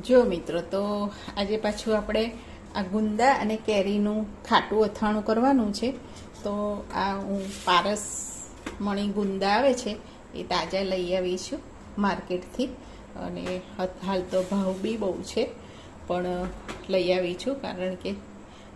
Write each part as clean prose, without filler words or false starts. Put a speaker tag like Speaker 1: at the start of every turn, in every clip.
Speaker 1: જો મિત્રો, તો આજે પાછું આપણે આ ગુંદા અને કેરીનું ખાટું અથાણું કરવાનું છે. તો આ હું પારસ મણી ગુંદા આવે છે એ તાજા લઈ આવી છું માર્કેટથી. અને હાલ તો ભાવ બી બહુ છે, પણ લઈ આવી છું કારણ કે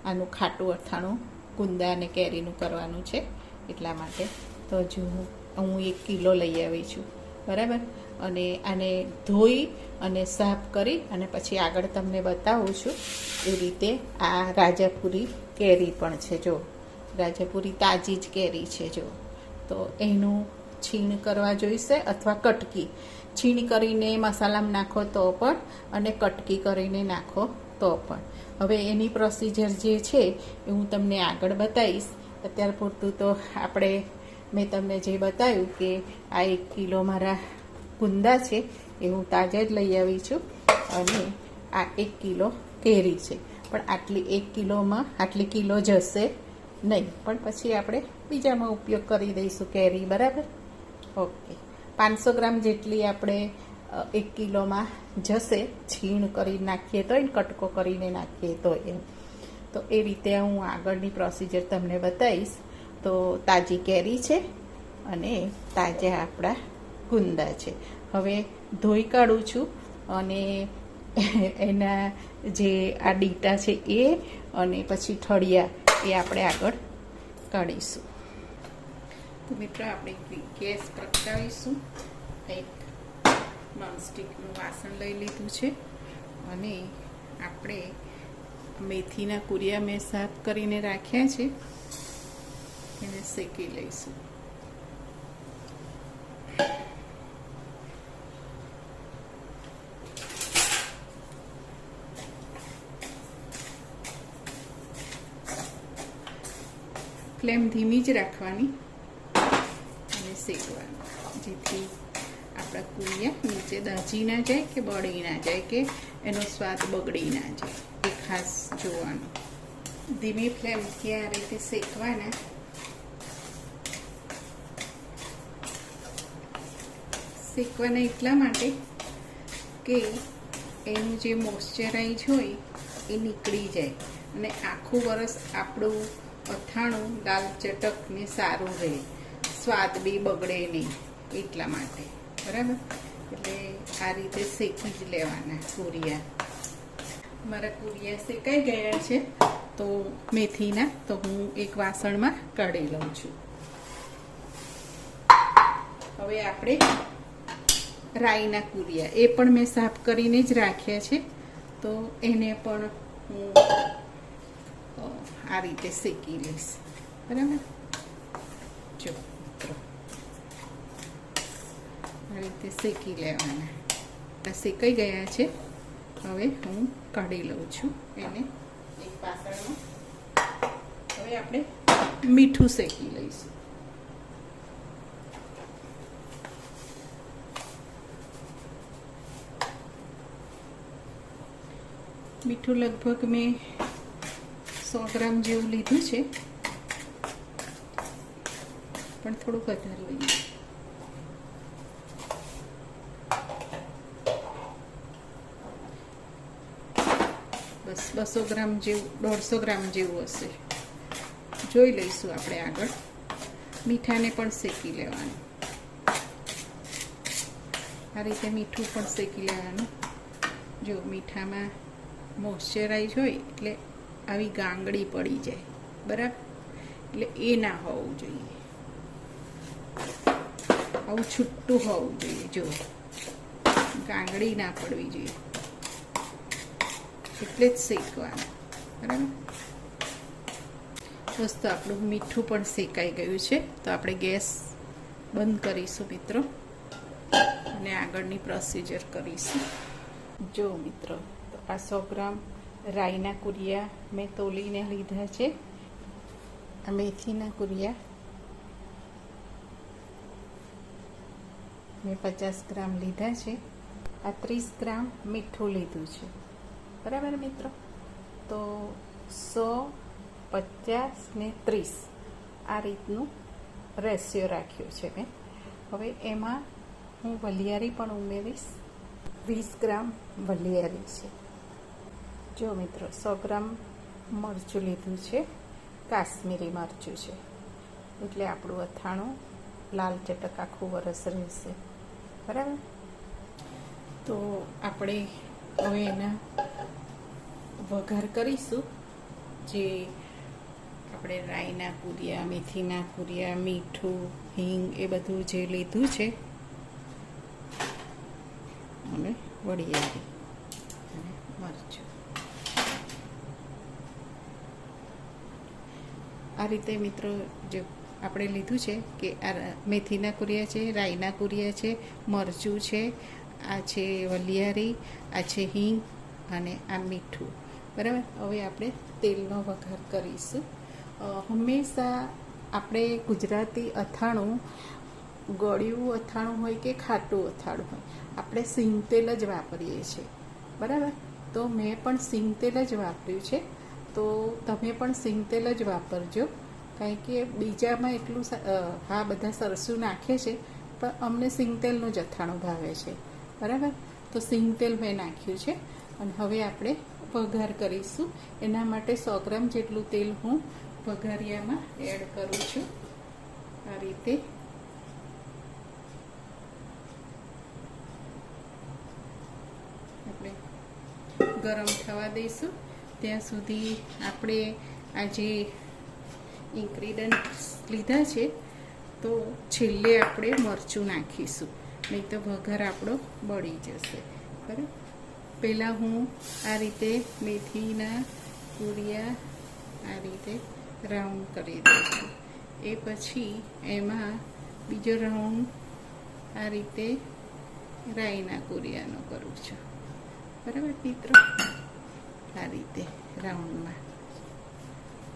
Speaker 1: આનું ખાટું અથાણું ગુંદા અને કેરીનું કરવાનું છે એટલા માટે. તો જો હું 1 કિલો લઈ આવી છું, બરાબર. અને આને ધોઈ અને સાફ કરી અને પછી આગળ તમને બતાવું છું એ રીતે. આ રાજાપુરી કેરી પણ છે, જો રાજાપુરી તાજી જ કેરી છે. જો તો એનું છીણ કરવા જોઈશે, અથવા કટકી. છીણ કરીને મસાલામાં નાખો તો પણ, અને કટકી કરીને નાખો તો પણ. હવે એની પ્રોસિજર જે છે એ હું તમને આગળ બતાવીશ. અત્યાર પૂરતું તો મેં તમને જે બતાવ્યું કે આ 1 કિલો મારા ગુંદા છે એ હું તાજા જ લઈ આવી છું, અને આ 1 કિલો કેરી છે. પણ આટલી 1 કિલોમાં આટલી કિલો જશે નહીં, પણ પછી આપણે બીજામાં ઉપયોગ કરી દઈશું કેરી, બરાબર. ઓકે, 500 ગ્રામ જેટલી આપણે 1 કિલોમાં જશે. છીણ કરી નાખીએ તો, કટકો કરીને નાખીએ તો એમ. તો એ રીતે હું આગળની પ્રોસિજર તમને બતાવીશ. તો તાજી કેરી છે અને તાજા આપણા ગુંદા છે. હવે ધોઈ કાઢું છું, અને એના જે આ ડીટા છે એ, અને પછી ઠળિયા એ આપણે આગળ કાઢીશું. તો મિત્રો, આપણે ગેસ પ્રગટાવીશું. એક નોનસ્ટિકનું વાસણ લઈ લીધું છે, અને આપણે મેથીના કુરિયા મેં સાફ કરીને રાખ્યા છે, એને શેકી લઈશું. ફ્લેમ ધીમી જ રાખવાની અને શેકવાનું, જેથી આપણા કુરિયા નીચે દાજી ના જાય, કે બળી ના જાય, કે એનો સ્વાદ બગડી ના જાય. એ ખાસ જોવાનું. ધીમી ફ્લેમથી આ રીતે શેકવાના. શેકવાના એટલા માટે કે એનું જે મોઇશ્ચરાઇઝ હોય એ નીકળી જાય, અને આખું વરસ આપણું અથાણું દાલ ચટક ને સારું રહે, સ્વાદ બી બગડે નહીં, એટલા માટે, બરાબર. એટલે આ રીતે શેકી જ લેવાના કુરિયા. મારા કુરિયા શેકાઈ ગયા છે તો મેથીના, તો હું એક વાસણમાં કાઢી લઉં છું. હવે આપણે રાઈના કુરિયા, એ પણ મેં સાફ કરીને જ રાખ્યા છે, તો એને પણ હું આ રીતે શેકી લઈશ, બરાબર. જો મિત્રો, આ રીતે શેકી લેવાના. શેકાઈ ગયા છે. હવે હું કાઢી લઉં છું એને એક પાસણમાં. હવે આપણે મીઠું શેકી લઈશું. મીઠું લગભગ મેં 100 ગ્રામ જેવું લીધું છે, પણ થોડુંક વધારે લઈએ. બસ 200 ગ્રામ જેવું, 150 ગ્રામ જેવું હશે. જોઈ લઈશું આપણે આગળ. મીઠાને પણ શેકી લેવાનું. આ રીતે મીઠું પણ શેકી લેવાનું. જો મીઠામાં મોઇશ્ચરાઇઝ હોય એટલે આવી ગાંગડી પડી જાય, બરાબર. એટલે એ ના હોવું જોઈએ, આવું છૂટું હોવું જોઈએ. જો ગાંગડી ના પડવી જોઈએ, એટલે જ શેકવાનું, બરાબર. દોસ્તો, આપણું મીઠું પણ શેકાઈ ગયું છે, તો આપણે ગેસ બંધ કરીશું મિત્રો, અને આગળની પ્રોસિજર કરીશું. જો મિત્રો, તો આ 100 ગ્રામ રાઈના કુરિયા મેં તોલીને લીધા છે. આ મેથીના કુરિયા મેં 50 ગ્રામ લીધા છે. આ 30 ગ્રામ મીઠું લીધું છે, બરાબર મિત્રો. તો 100, 50 ને 30 આ રીતનું રેશિયો રાખ્યો છે મેં. હવે એમાં હું વલિયારી પણ ઉમેરીશ, 20 ગ્રામ વલિયારી છે. જો મિત્રો 100 ગ્રામ મરચું લીધું છે, કાશ્મીરી મરચું છે, એટલે આપણું અથાણું લાલ ચટક આખું વરસ રહેશે. બરાબર. તો આપણે હવે એના વઘાર કરીશું. જે આપણે રાઈના કુરિયા, મેથીના કુરિયા, મીઠું, હિંગ એ બધું જે લીધું છે, અને વરિયાળી અને મરચું. આ રીતે મિત્રો જો આપણે લીધું છે કે આ મેથીના કુરિયા છે, રાઈના કુરિયા છે, મરચું છે, આ છે વલિયારી, આ છે હિંગ અને આ મીઠું. બરાબર. હવે આપણે તેલનો વઘાર કરીશું. હંમેશા આપણે ગુજરાતી અથાણું, ગળ્યું અથાણું હોય કે ખાટું અથાણું હોય, આપણે સિંગ તેલ જ વાપરીએ છીએ. બરાબર. તો મેં પણ સિંગ તેલ જ વાપર્યું છે. તો તમે પણ સિંગ તેલ જ વાપરજો, કારણ કે બીજામાં એટલું હા બધા સરસું નાખે છે, પણ અમને સિંગ તેલનું જ અથાણું ભાવે છે. બરાબર. તો સિંગ તેલ મેં નાખ્યું છે. અને હવે આપણે વઘાર કરીશું. એના માટે 100 ગ્રામ જેટલું તેલ હું વઘારિયામાં એડ કરું છું. આ રીતે આપણે ગરમ થવા દઈશું. ત્યાં સુધી આપણે આ જે ઇન્ગ્રીડિયન્ટ્સ લીધા છે, તો છેલ્લે આપણે મરચું નાખીશું, નહીં તો વઘાર આપણો બળી જશે. બરાબર. પહેલાં હું આ રીતે મેથીના કુરિયા આ રીતે રાઉન્ડ કરી દઉં છું. એ પછી એમાં બીજો રાઉન્ડ આ રીતે રાઈના કુરિયાનો કરું છું. બરાબર મિત્રો. આ રીતે રાઉન્ડમાં.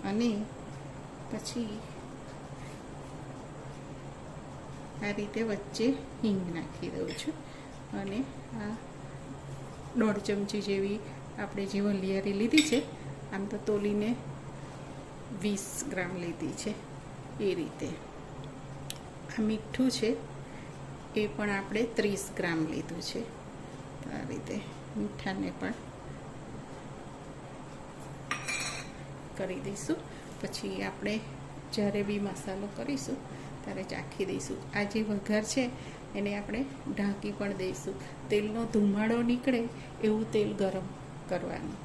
Speaker 1: અને પછી આ રીતે વચ્ચે હિંગ નાખી દઉં છું. અને આ 1.5 ચમચી જેવી આપણે જે વલિયારી લીધી છે, આમ તો તોલીને 20 ગ્રામ લીધી છે, એ રીતે. આ મીઠું છે, એ પણ આપણે 30 ગ્રામ લીધું છે. તો આ રીતે મીઠાને પણ કરી દઈશું. પછી આપણે જ્યારે બી મસાલો કરીશું ત્યારે ચાખી દઈશું. આ જે વઘાર છે એને આપણે ઢાંકી પણ દઈશું. તેલનો ધુમાડો નીકળે એવું તેલ ગરમ કરવાનું.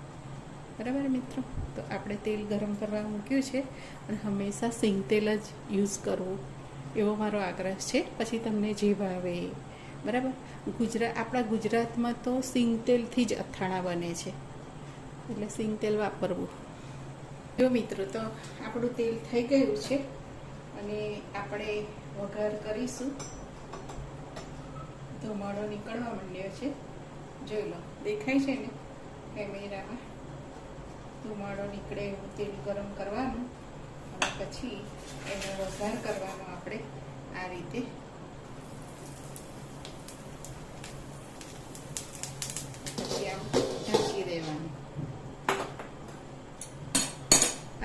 Speaker 1: બરાબર મિત્રો. તો આપણે તેલ ગરમ કરવા મૂક્યું છે, અને હંમેશા સિંગ તેલ જ યુઝ કરવું એવો મારો આગ્રહ છે. પછી તમને જે ભાવે. બરાબર. આપણા ગુજરાતમાં તો સિંગ તેલથી જ અથાણા બને છે, એટલે સિંગ તેલ વાપરવું. જો મિત્રો, તો આપણું તેલ થઈ ગયું છે, અને આપણે વઘાર કરીશું. ધુમાડો નીકળવા માંડ્યો છે, જોઈ લો. દેખાય છે ને કેમેરામાં? ધુમાડો નીકળે એવું તેલ ગરમ કરવાનું, અને પછી એનો વઘાર કરવાનો આપણે આ રીતે. પછી આમ ઢાંકી દેવાનું.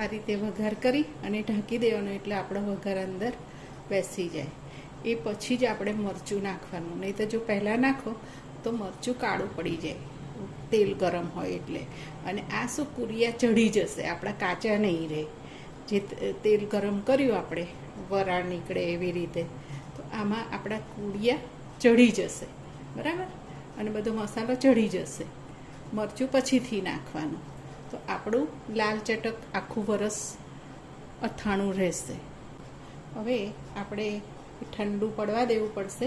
Speaker 1: આ રીતે વઘાર કરી અને ઢાંકી દેવાનું, એટલે આપણો વઘાર અંદર બેસી જાય. એ પછી જ આપણે મરચું નાખવાનું, નહીં તો જો પહેલાં નાખો તો મરચું કાળું પડી જાય, તેલ ગરમ હોય એટલે. અને આ શું, કુરિયા ચઢી જશે, આપણા કાચા નહીં રહે. જે તેલ ગરમ કર્યું આપણે, વરાળ નીકળે એવી રીતે, તો આમાં આપણા કુરિયા ચઢી જશે. બરાબર. અને બધો મસાલો ચઢી જશે. મરચું પછીથી નાખવાનું, તો આપણું લાલ ચટક આખું વરસ અથાણું રહેશે. હવે આપણે ઠંડુ પડવા દેવું પડશે,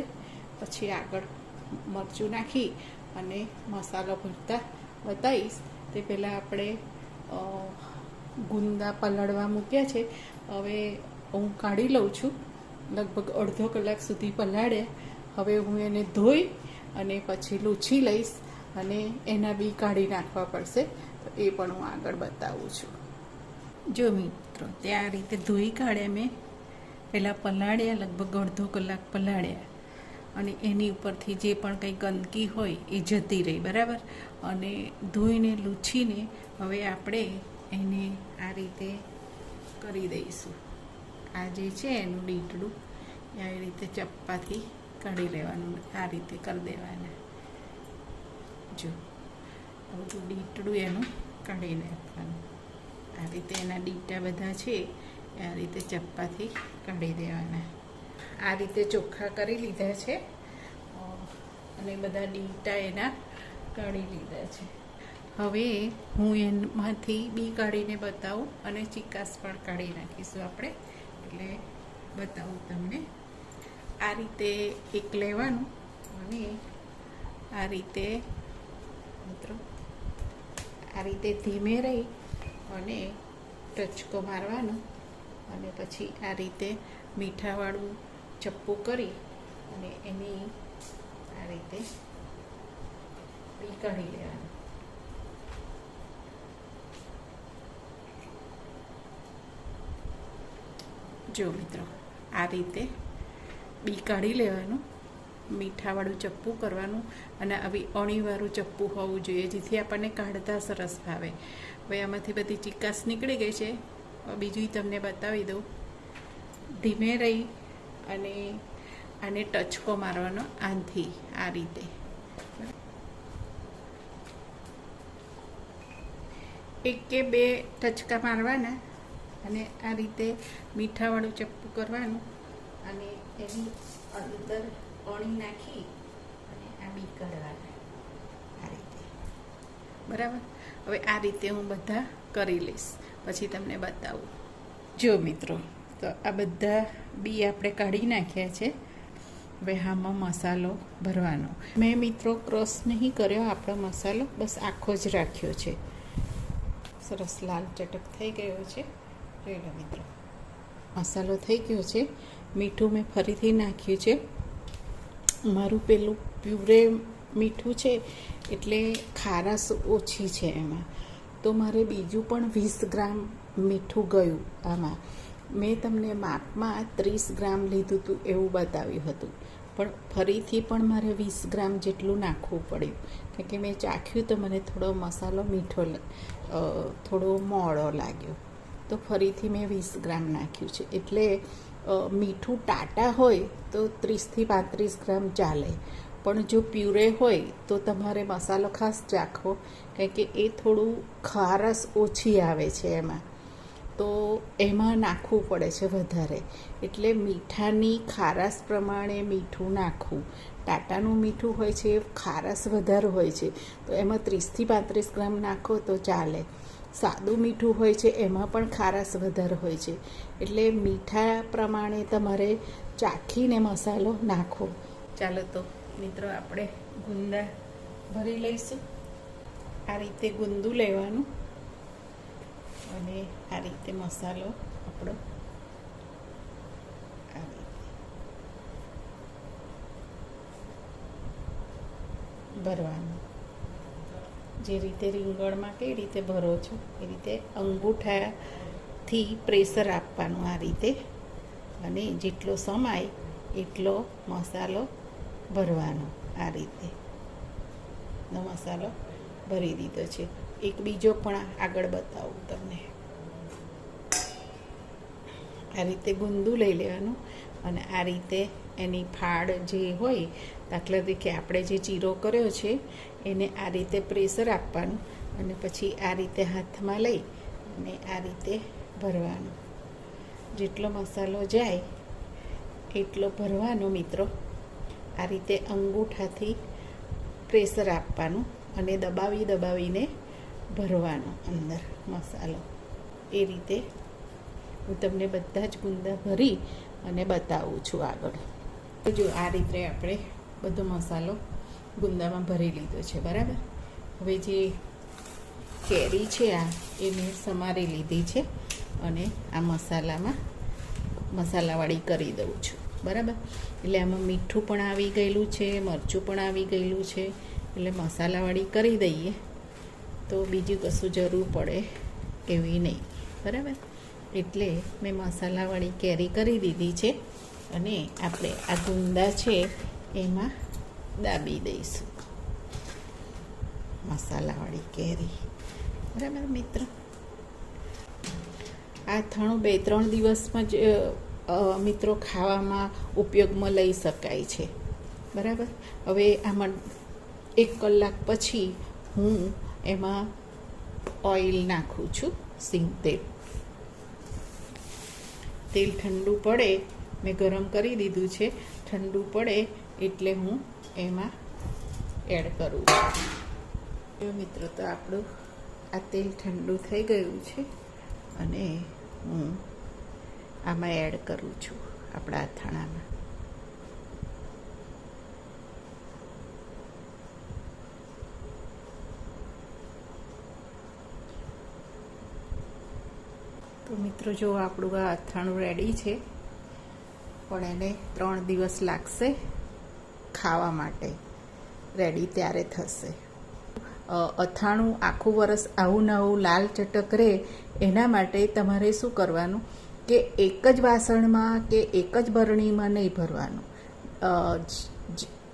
Speaker 1: પછી આગળ મરચું નાખી અને મસાલો ભરતા બતાવીશ. તે પહેલાં આપણે ગુંદા પલાળવા મૂક્યા છે. હવે હું કાઢી લઉં છું. લગભગ અડધો કલાક સુધી પલાળ્યા. હવે હું એને ધોઈ અને પછી લૂછી લઈશ, અને એના બી કાઢી નાખવા પડશે. તો એ પણ હું આગળ બતાવું છું. જો મિત્રો, ત્યાં આ રીતે ધોઈ કાઢ્યા મેં. પહેલાં પલાળ્યા, લગભગ અડધો કલાક પલાળ્યા, અને એની ઉપરથી જે પણ કંઈ ગંદકી હોય એ જતી રહી. બરાબર. અને ધોઈને લૂછીને હવે આપણે એને આ રીતે કરી દઈશું. આ જે છે એનું ડીટડું આવી રીતે ચપ્પાથી કાઢી લેવાનું, આ રીતે કરી દેવાના. જો આ બધું ડીટડું એનું કાઢી નાખવાનું. આ રીતે એના ડીટા બધા છે આ રીતે ચપ્પાથી કાઢી દેવાના. આ રીતે ચોખ્ખા કરી લીધા છે અને બધા ડીટા એના કાઢી લીધા છે. હવે હું એમાંથી બી કાઢીને બતાવું અને ચિકાસ પણ કાઢી નાખીશું આપણે, એટલે બતાવું તમને. આ રીતે એક લેવાનું અને આ રીતે મિત્રો આ રીતે ધીમે રહી અને ટચકો મારવાનો અને પછી આ રીતે મીઠાવાળું ચપ્પુ કરી અને એની આ રીતે બી કાઢી લેવાનું. જો મિત્રો આ રીતે બી કાઢી લેવાનું, મીઠાવાળું ચપ્પુ કરવાનું અને આવી અણીવાળું ચપ્પુ હોવું જોઈએ જેથી આપણને કાઢતા સરસ ભાવે. હવે આમાંથી બધી ચિકાસ નીકળી ગઈ છે. બીજું તમને બતાવી દઉં. ધીમે રહી અને આને ટચકો મારવાનો આથી આ રીતે. એક કે બે ટચકા મારવાના અને આ રીતે મીઠાવાળું ચપ્પુ કરવાનું અને એની અંદર અણી નાખી અને આ બી કાઢવાના આ રીતે. બરાબર. હવે આ રીતે હું બધા કરી લઈશ, પછી તમને બતાવું. જો મિત્રો, તો આ બધા બી આપણે કાઢી નાખ્યા છે. હવે આમાં મસાલો ભરવાનો. મેં મિત્રો ક્રશ નહીં કર્યો આપણો મસાલો, બસ આખો જ રાખ્યો છે. સરસ લાલ ચટક થઈ ગયો છે. જોઈ લો મિત્રો, મસાલો થઈ ગયો છે. મીઠું મેં ફરીથી નાખ્યું છે. મારું પેલું પ્યુરે મીઠું છે એટલે ખારાશ ઓછી છે એમાં, તો મારે બીજું પણ 20 ગ્રામ મીઠું ગયું આમાં. મેં તમને માપમાં 30 ગ્રામ લીધું હતું એવું બતાવ્યું હતું, પણ ફરીથી પણ મારે 20 ગ્રામ જેટલું નાખવું પડ્યું, કારણ કે મેં ચાખ્યું તો મને થોડો મસાલો મીઠો થોડો મોળો લાગ્યો, તો ફરીથી મેં 20 ગ્રામ નાખ્યું છે. એટલે મીઠું ટાટા હોય તો 30થી 35 ગ્રામ ચાલે, પણ જો પ્યુરે હોય તો તમારે મસાલો ખાસ ચાખવો, કારણ કે એ થોડું ખારસ ઓછી આવે છે એમાં, તો એમાં નાખવું પડે છે વધારે. એટલે મીઠાની ખારાશ પ્રમાણે મીઠું નાખવું. ટાટાનું મીઠું હોય છે એ ખારાશ વધારે હોય છે, તો એમાં 30થી 35 ગ્રામ નાખો તો ચાલે. સાદું મીઠું હોય છે એમાં પણ ખારાશ વધારે હોય છે, એટલે મીઠા પ્રમાણે તમારે ચાખીને મસાલો નાખો. ચાલો તો મિત્રો આપણે ગુંદા ભરી લઈશું. આ રીતે ગુંદું લેવાનું અને આ રીતે મસાલો આપણો આ રીતે ભરવાનો. જે રીતે રીંગણમાં કઈ રીતે ભરો છો એ રીતે અંગૂઠાથી પ્રેશર આપવાનું આ રીતે, અને જેટલો સમાય એટલો મસાલો ભરવાનો. આ રીતે મસાલો ભરી દીધો છે. એક બીજો પણ આગળ બતાવું તમને. આ રીતે ગુંદું લઈ લેવાનું અને આ રીતે એની ફાડ જે હોય, દાખલા તરીકે આપણે જે ચીરો કર્યો છે એને આ રીતે પ્રેશર આપવાનું અને પછી આ રીતે હાથમાં લઈ અને આ રીતે ભરવાનું. જેટલો મસાલો જાય એટલો ભરવાનો મિત્રો. આ રીતે અંગૂઠાથી પ્રેશર આપવાનું અને દબાવીને ભરવાનો અંદર મસાલો. એ રીતે હું તમને બધા જ ગુંદા ભરી અને બતાવું છું આગળ. જો આ રીતે આપણે બધો મસાલો ગુંદામાં ભરી લીધો છે. બરાબર. હવે જે કેરી છે આ એ મેં સમારી લીધી છે અને આ મસાલાવાળી કરી દઉં છું. બરાબર. એટલે આમાં મીઠું પણ આવી ગયેલું છે, મરચું પણ આવી ગયેલું છે, એટલે મસાલાવાળી કરી દઈએ તો બીજું કશું જરૂર પડે એવી નહીં. બરાબર. એટલે મેં મસાલાવાળી કેરી કરી દીધી છે અને આપણે આ ગુંદા છે એમાં દાબી દઈશું મસાલાવાળી કેરી. બરાબર મિત્રો. આ અથાણું 2-3 દિવસમાં જ મિત્રો ખાવામાં ઉપયોગમાં લઈ શકાય છે. બરાબર. હવે આમાં 1 કલાક પછી હું એમાં ઓઇલ નાખું છું, સિંગ તેલ. તેલ ઠંડુ પડે, મેં ગરમ કરી દીધું છે, ઠંડુ પડે એટલે હું એમાં એડ કરું છું. મિત્રો, તો આપણું આ તેલ ઠંડુ થઈ ગયું છે અને હું આમાં એડ કરું છું આપણા અથાણામાં. તો મિત્રો, જો આપણું આ અથાણું રેડી છે, પણ એને 3 દિવસ લાગશે ખાવા માટે. રેડી ત્યારે થશે. અથાણું આખું વરસ આવું ને આવું લાલ ચટક રહે એના માટે તમારે શું કરવાનું કે એક જ વાસણમાં કે એક જ બરણીમાં નહીં ભરવાનું,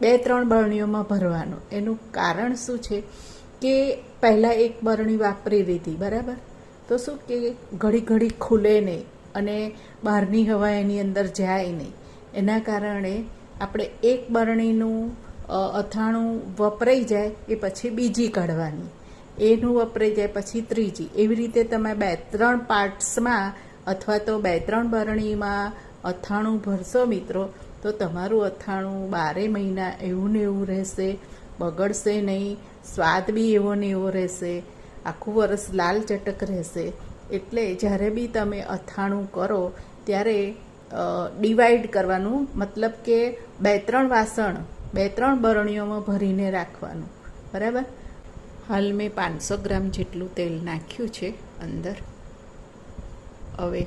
Speaker 1: 2-3 બરણીઓમાં ભરવાનું. એનું કારણ શું છે કે પહેલાં એક બરણી વાપરી લીધી, બરાબર, તો શું કે ઘડી ઘડી ખુલે નહીં અને બહારની હવા એની અંદર જાય નહીં. એના કારણે આપણે એક બરણીનું અથાણું વપરાઈ જાય એ પછી બીજી કાઢવાની, એનું વપરાઈ જાય પછી ત્રીજી. એવી રીતે તમે 2-3 પાર્ટ્સમાં અથવા તો 2-3 બરણીમાં અથાણું ભરશો મિત્રો, તો તમારું અથાણું 12 મહિના એવું ને એવું રહેશે, બગડશે નહીં, સ્વાદ બી એવો ને એવો રહેશે, આખું વરસ લાલ ચટક રહેશે. એટલે જ્યારે બી તમે અથાણું કરો ત્યારે ડિવાઈડ કરવાનું, મતલબ કે 2-3 વાસણ 2-3 બરણીઓમાં ભરીને રાખવાનું, બરાબર. હાલ મેં 500 ગ્રામ જેટલું તેલ નાખ્યું છે અંદર. હવે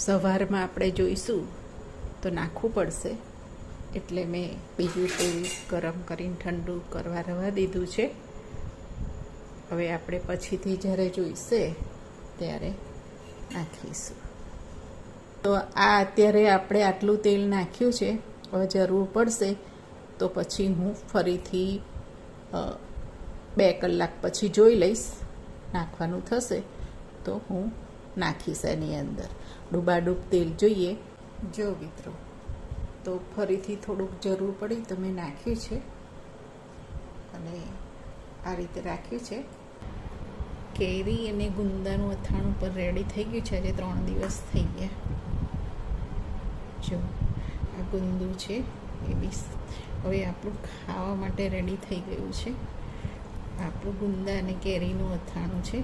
Speaker 1: સવારમાં આપણે જોઈશું તો નાખવું પડશે, એટલે મેં બીજું તેલ ગરમ કરીને ઠંડુ કરવા રવા દીધું છે. હવે આપણે પછીથી જ્યારે જોઈશે ત્યારે નાખીશું. તો આ અત્યારે આપણે આટલું તેલ નાખ્યું છે. હવે જરૂર પડશે તો પછી હું ફરીથી 2 કલાક પછી જોઈ લઈશ, નાખવાનું થશે તો હું નાખીશ એની અંદર. ડૂબાડૂબ તેલ જોઈએ. જો મિત્રો, તો ફરીથી થોડુંક જરૂર પડી તો મેં નાખ્યું છે અને આ રીતે રાખ્યું છે. કેરી અને ગુંદાનું અથાણું પર રેડી થઈ ગયું છે. આજે 3 દિવસ થઈ ગયા. જો આ ગુંદું છે એ બી હવે આપણું ખાવા માટે રેડી થઈ ગયું છે. આપણું ગુંદા અને કેરીનું અથાણું છે.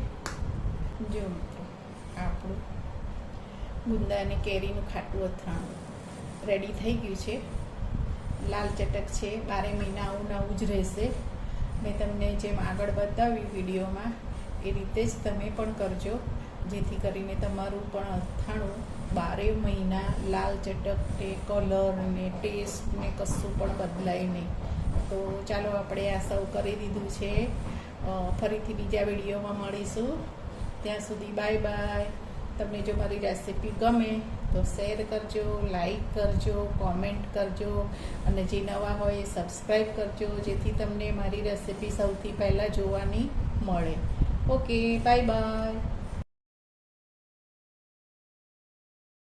Speaker 1: જો મિત્રો, આપણું ગુંદા અને કેરીનું ખાટું અથાણું રેડી થઈ ગયું છે. લાલ ચટક છે, 12 મહિના આવું ને આવું જ રહેશે. મેં તમને જેમ આગળ બતાવ્યું વિડીયોમાં એ રીતે જ તમે પણ કરજો, જેથી કરીને તમારું પણ અથાણું 12 મહિના લાલ ચટક ને કલર ને ટેસ્ટ ને કશું પણ બદલાય નહીં. તો ચાલો, આપણે આ સર્વ કરી દીધું છે. ફરીથી બીજા વિડીયોમાં મળીશું. ત્યાં સુધી બાય બાય. તમને જો મારી રેસિપી ગમે તો શેર કરજો, લાઈક કરજો, કોમેન્ટ કરજો અને જે નવા હોય એ સબસ્ક્રાઈબ કરજો, જેથી તમને મારી રેસિપી સૌથી પહેલાં જોવાની મળે. Okay, bye bye.